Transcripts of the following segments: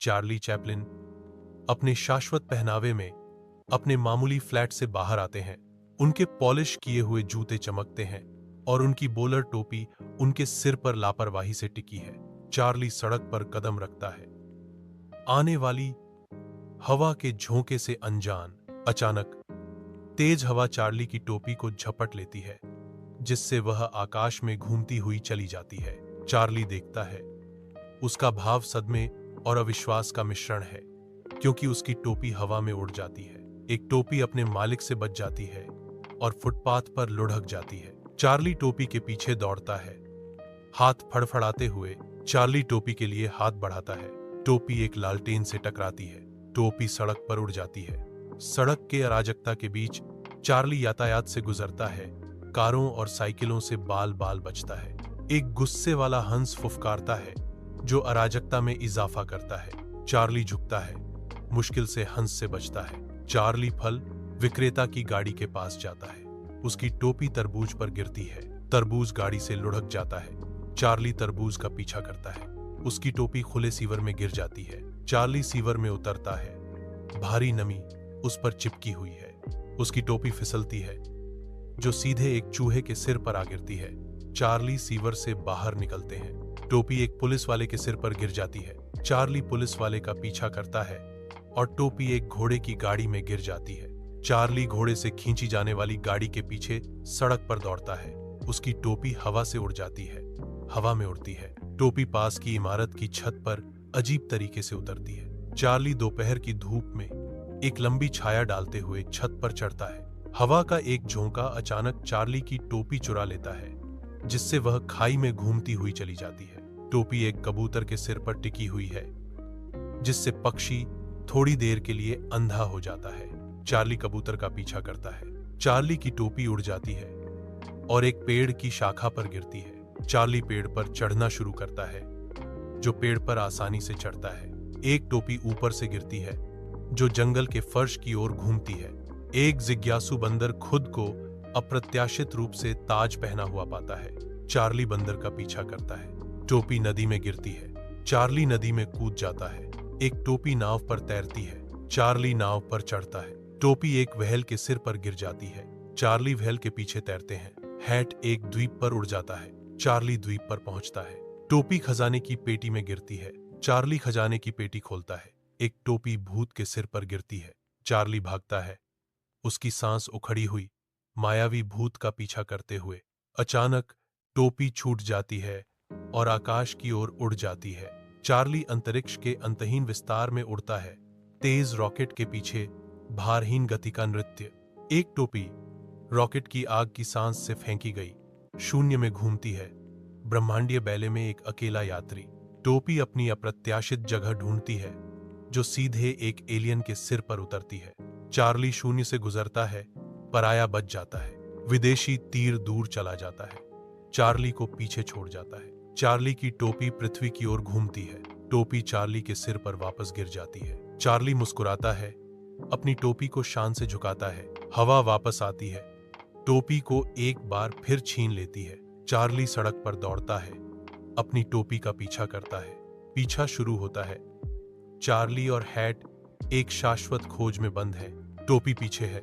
Charlie Chaplin अपने शाश्वत पहनावे में अपने मामूली फ्लैट से बाहर आते हैं। उनके पॉलिश किए हुए जूते चमकते हैं और उनकी बोलर टोपी उनके सिर पर लापरवाही से टिकी है। चार्ली सड़क पर कदम रखता है, आने वाली हवा के झोंके से अनजान। अचानक तेज हवा चार्ली की टोपी को झपट लेती है, जिससे वह आकाश में घूमती हुई चली जाती है। चार्ली देखता है, उसका भाव सदमे और अविश्वास का मिश्रण है, क्योंकि उसकी टोपी हवा में उड़ जाती है। एक टोपी अपने मालिक से बच जाती है और फुटपाथ पर लुढ़क जाती है। चार्ली टोपी के पीछे दौड़ता है, हाथ फड़फड़ाते हुए। चार्ली टोपी के लिए हाथ बढ़ाता है। टोपी एक लालटेन से टकराती है, टोपी सड़क पर उड़ जाती है। सड़क के अराजकता के बीच चार्ली यातायात से गुजरता है, कारों और साइकिलों से बाल बाल बचता है। एक गुस्से वाला हंस फुफकारता है, जो अराजकता में इजाफा करता है। चार्ली झुकता है, मुश्किल से हंस से बचता है। चार्ली फल विक्रेता की गाड़ी के पास जाता है। उसकी टोपी तरबूज पर गिरती है, तरबूज गाड़ी से लुढ़क जाता है। चार्ली तरबूज का पीछा करता है, उसकी टोपी खुले सीवर में गिर जाती है। चार्ली सीवर में उतरता है, भारी नमी उस पर चिपकी हुई है। उसकी टोपी फिसलती है, जो सीधे एक चूहे के सिर पर आ गिरती है। चार्ली सीवर से बाहर निकलते हैं। टोपी एक पुलिस वाले के सिर पर गिर जाती है। चार्ली पुलिस वाले का पीछा करता है और टोपी एक घोड़े की गाड़ी में गिर जाती है। चार्ली घोड़े से खींची जाने वाली गाड़ी के पीछे सड़क पर दौड़ता है। उसकी टोपी हवा से उड़ जाती है, हवा में उड़ती है। टोपी पास की इमारत की छत पर अजीब तरीके से उतरती है। चार्ली दोपहर की धूप में एक लंबी छाया डालते हुए छत पर चढ़ता है। हवा का एक झोंका अचानक चार्ली की टोपी चुरा लेता है, जिससे वह खाई में घूमती हुई चली जाती है। टोपी एक कबूतर के सिर पर टिकी हुई है, जिससे पक्षी थोड़ी देर के लिए अंधा हो जाता है। चार्ली कबूतर का पीछा करता है। चार्ली की टोपी उड़ जाती है और एक पेड़ की शाखा पर गिरती है। चार्ली पेड़ पर चढ़ना शुरू करता है, जो पेड़ पर आसानी से चढ़ता है। एक टोपी ऊपर से गिरती है, जो जंगल के फर्श की ओर घूमती है। एक जिज्ञासु बंदर खुद को अप्रत्याशित रूप से ताज पहना हुआ पाता है। चार्ली बंदर का पीछा करता है। टोपी नदी में गिरती है। चार्ली नदी में कूद जाता है। एक टोपी नाव पर तैरती है। चार्ली नाव पर चढ़ता है। टोपी एक व्हेल के सिर पर गिर जाती है। चार्ली व्हेल के पीछे तैरते हैं। हैट एक द्वीप पर उड़ जाता है। चार्ली द्वीप पर पहुंचता है। टोपी खजाने की पेटी में गिरती है। चार्ली खजाने की पेटी खोलता है। एक टोपी भूत के सिर पर गिरती है। चार्ली भागता है, उसकी सांस उखड़ी हुई, मायावी भूत का पीछा करते हुए। अचानक टोपी छूट जाती है और आकाश की ओर उड़ जाती है। चार्ली अंतरिक्ष के अंतहीन विस्तार में उड़ता है, तेज रॉकेट के पीछे भारहीन गति का नृत्य। एक टोपी रॉकेट की आग की सांस से फेंकी गई, शून्य में घूमती है, ब्रह्मांडीय बैले में एक अकेला यात्री। टोपी अपनी अप्रत्याशित जगह ढूंढती है, जो सीधे एक एलियन के सिर पर उतरती है। चार्ली शून्य से गुजरता है, पराया बच जाता है। विदेशी तीर दूर चला जाता है, चार्ली को पीछे छोड़ जाता है। चार्ली की टोपी पृथ्वी की ओर घूमती है। टोपी चार्ली के सिर पर वापस गिर जाती है। चार्ली मुस्कुराता है, अपनी टोपी को शान से झुकाता है। हवा वापस आती है, टोपी को एक बार फिर छीन लेती है। चार्ली सड़क पर दौड़ता है, अपनी टोपी का पीछा करता है। पीछा शुरू होता है। चार्ली और हैट एक शाश्वत खोज में बंद है। टोपी पीछे है,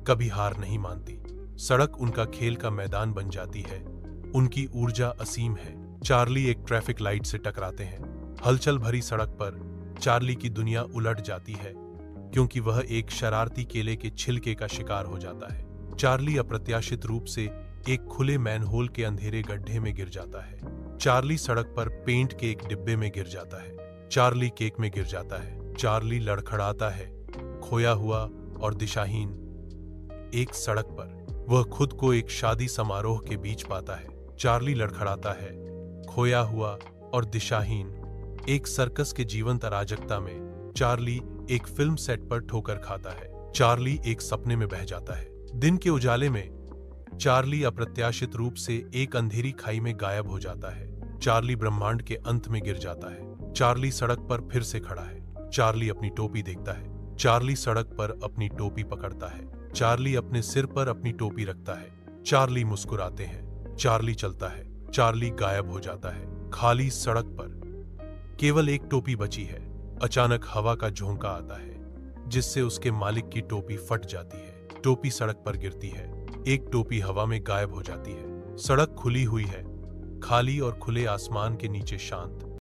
कभी हार नहीं मानती। सड़क उनका खेल का मैदान बन जाती है। उनकी ऊर्जा असीम है। चार्ली एक ट्रैफिक लाइट से टकराते हैं। हलचल भरी सड़क पर चार्ली की दुनिया उलट जाती है, क्योंकि वह एक शरारती केले के छिलके का शिकार हो जाता है। चार्ली अप्रत्याशित रूप से एक खुले मैनहोल के अंधेरे गड्ढे में गिर जाता है। चार्ली सड़क पर पेंट के एक डिब्बे में गिर जाता है। चार्ली केक में गिर जाता है। चार्ली लड़खड़ाता है, खोया हुआ और दिशाहीन। एक सड़क पर वह खुद को एक शादी समारोह के बीच पाता है। चार्ली लड़खड़ाता है, खोया हुआ और दिशाहीन। एक सर्कस के जीवंत अराजकता में चार्ली एक फिल्म सेट पर ठोकर खाता है। चार्ली एक सपने में बह जाता है। दिन के उजाले में चार्ली अप्रत्याशित रूप से एक अंधेरी खाई में गायब हो जाता है। चार्ली ब्रह्मांड के अंत में गिर जाता है। चार्ली सड़क पर फिर से खड़ा है। चार्ली अपनी टोपी देखता है। चार्ली सड़क पर अपनी टोपी पकड़ता है। चार्ली अपने सिर पर अपनी टोपी रखता है। चार्ली मुस्कुराते हैं। चार्ली चलता है। चार्ली गायब हो जाता है। खाली सड़क पर केवल एक टोपी बची है। अचानक हवा का झोंका आता है जिससे उसके मालिक की टोपी फट जाती है। टोपी सड़क पर गिरती है। एक टोपी हवा में गायब हो जाती है। सड़क खुली हुई है, खाली और खुले आसमान के नीचे शांत।